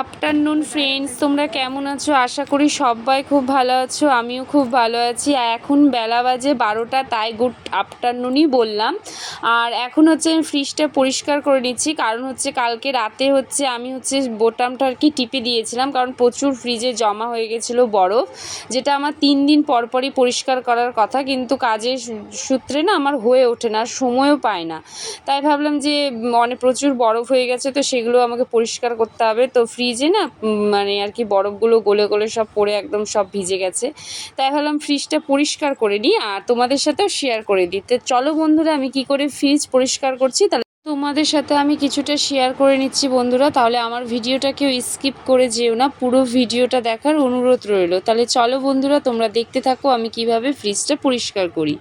Afternoon friends, তোমরা কেমন আছো? আশা করি সবাই খুব ভালো আছো, আমিও খুব ভালো আছি। এখন বেলা বাজে 12টা, তাই গুড আফটারনুনই বললাম। আর এখন হচ্ছে আমি ফ্রিজটা পরিষ্কার করে নিচ্ছি, কারণ হচ্ছে কালকে রাতে আমি বোতামটা আর কি টিপে দিয়েছিলাম, কারণ প্রচুর ফ্রিজে জমা হয়ে গেছিলো বরফ, যেটা আমার 3 দিন পরই পরিষ্কার করার কথা, কিন্তু কাজের সূত্রে না আমার হয়ে ওঠে না, সময়ও পায় না। তাই ভাবলাম যে অনেক প্রচুর বরফ হয়ে গেছে, তো সেগুলো আমাকে পরিষ্কার করতে হবে। তো ফ্রিজে না মানে আর কি বরফগুলো গলে গলে সব পড়ে একদম সব ভিজে গেছে। তাই ভাবলাম ফ্রিজটা পরিষ্কার করে নিই আর তোমাদের সাথেও শেয়ার করে দিই। তো চলো বন্ধুরা, আমি কি করে ফ্রিজ পরিষ্কার করছি তাহলে তোমাদের সাথে আমি কিছুটা শেয়ার করে নিচ্ছি বন্ধুরা। তাহলে আমার ভিডিওটা কেউ স্কিপ করে যেও না, পুরো ভিডিওটা দেখার অনুরোধ রইল। তাহলে চলো বন্ধুরা, তোমরা দেখতে থাকো আমি কিভাবে ফ্রিজটা পরিষ্কার করি।